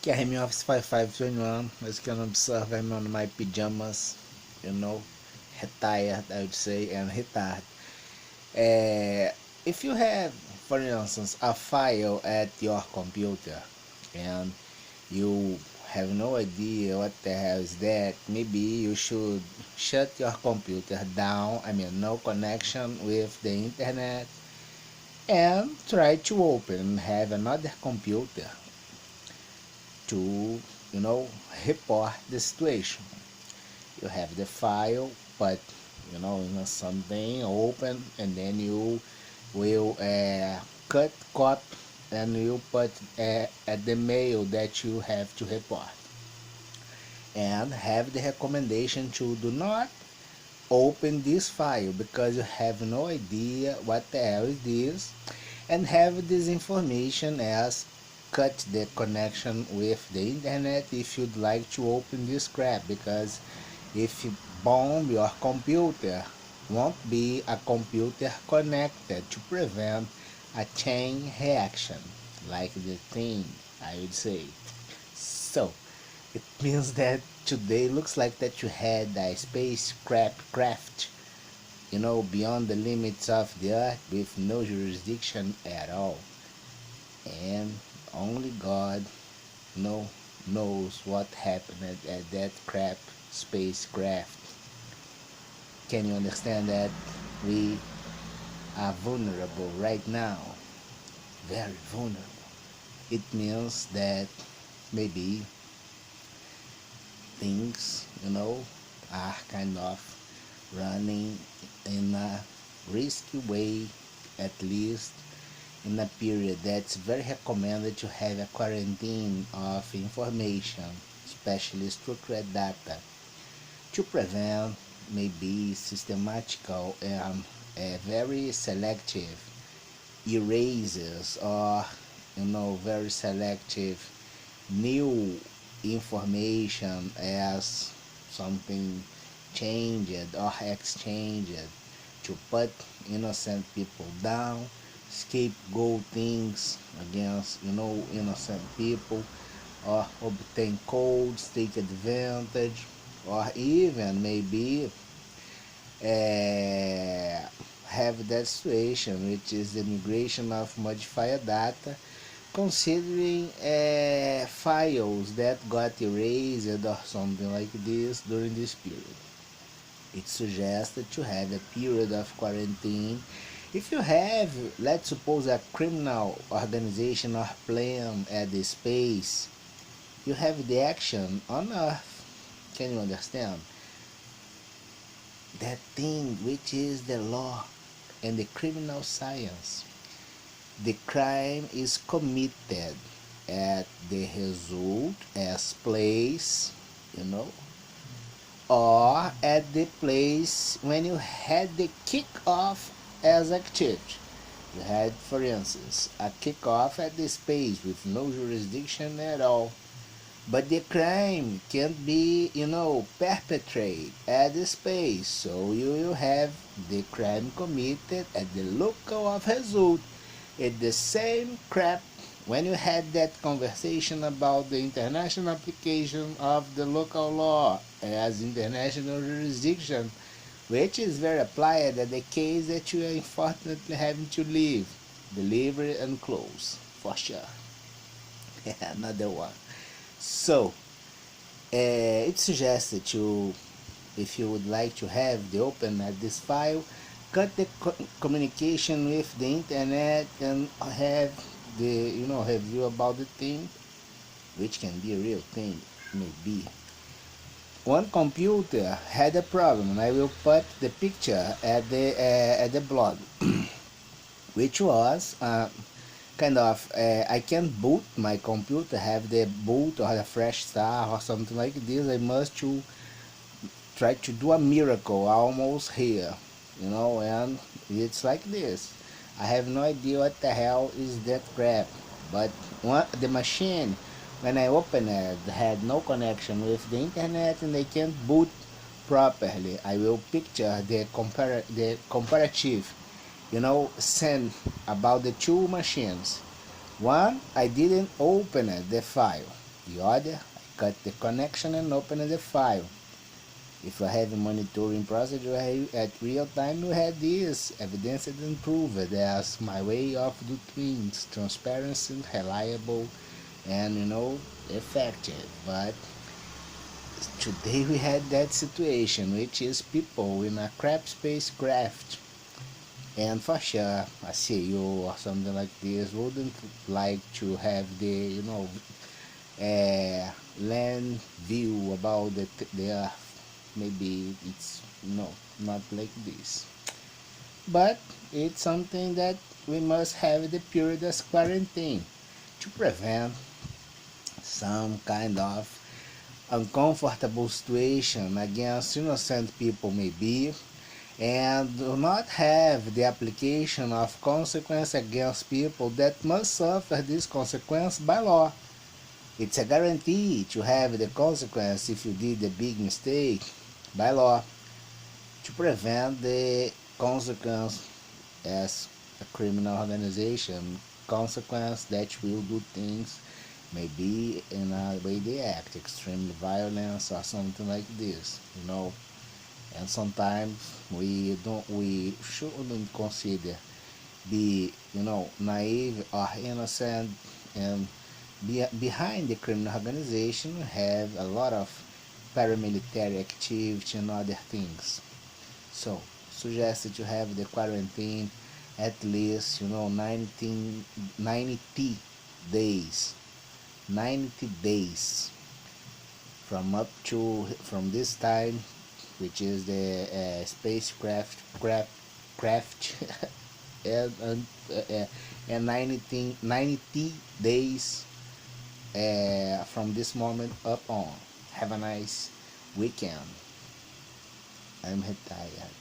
Que I'm in Office 5521. As you can observe, I'm on my pajamas, you know, retired, I would say, and retired. If you have, for instance, a file at your computer and you have no idea what the hell is that, maybe you should shut your computer down, no connection with the internet, and try to open, have another computer to, report the situation. You have the file, but something open, and then you will cut copy and you put at the mail that you have to report, and have the recommendation to do not open this file because you have no idea what the hell is this, and have this information as cut the connection with the internet if you'd like to open this crap, because if you bomb your computer, won't be a computer connected to prevent a chain reaction like the thing, I would say. So it means that today looks like that you had a spacecraft, beyond the limits of the earth with no jurisdiction at all, and only God knows what happened at that crap spacecraft. Can you understand that we are vulnerable right now? Very vulnerable. It means that maybe things, are kind of running in a risky way, at least in a period that's very recommended to have a quarantine of information, especially structured data, to prevent maybe systematical and very selective erasers, or very selective new information as something changed or exchanged to put innocent people down, scapegoat things against innocent people, or obtain codes, take advantage, or even maybe have that situation, which is the migration of modifier data, considering files that got erased or something like this during this period. It's suggested to have a period of quarantine. If you have, let's suppose, a criminal organization or plan at the space, you have the action on Earth. Can you understand? That thing which is the law and the criminal science. The crime is committed at the result as place, or at the place when you had the kick-off as activity. You had, for instance, a kick-off at the space with no jurisdiction at all. But the crime can't be, perpetrated at the space. So you will have the crime committed at the local of result. It's the same crap when you had that conversation about the international application of the local law as international jurisdiction, which is very applied at the case that you are unfortunately having to leave, deliver and close, for sure. Another one. So, it's suggested to, if you would like to have the open at this file, cut the communication with the internet and have the, review about the thing, which can be a real thing, maybe. One computer had a problem, and I will put the picture at the blog, which was kind of I can boot my computer, have the boot or a fresh start or something like this. I must to try to do a miracle almost here, and it's like this. I have no idea what the hell is that crap, but the machine, when I opened it, had no connection with the internet and I can't boot properly. I will picture the comparative, send about the two machines. One, I didn't open it, the file. The other, I cut the connection and open the file. If I have a monitoring procedure at real time, we had this evidenced and proved as my way of do things, transparency, reliable, and effective. But today we had that situation, which is people in a crap spacecraft, and for sure a CEO or something like this wouldn't like to have the land view about the earth. Maybe it's not like this, but it's something that we must have the period as quarantine to prevent some kind of uncomfortable situation against innocent people maybe, and do not have the application of consequence against people that must suffer this consequence by law. It's a guarantee to have the consequence if you did a big mistake by law, to prevent the consequence as a criminal organization, consequence that will do things maybe in a way they act, extreme violence or something like this, And sometimes we shouldn't consider be naive or innocent, and behind the criminal organization we have a lot of paramilitary activity and other things. So suggested to have the quarantine at least 90 days, 90 days from this time, which is the spacecraft craft and 90 days from this moment up on. Have a nice weekend. I'm retired.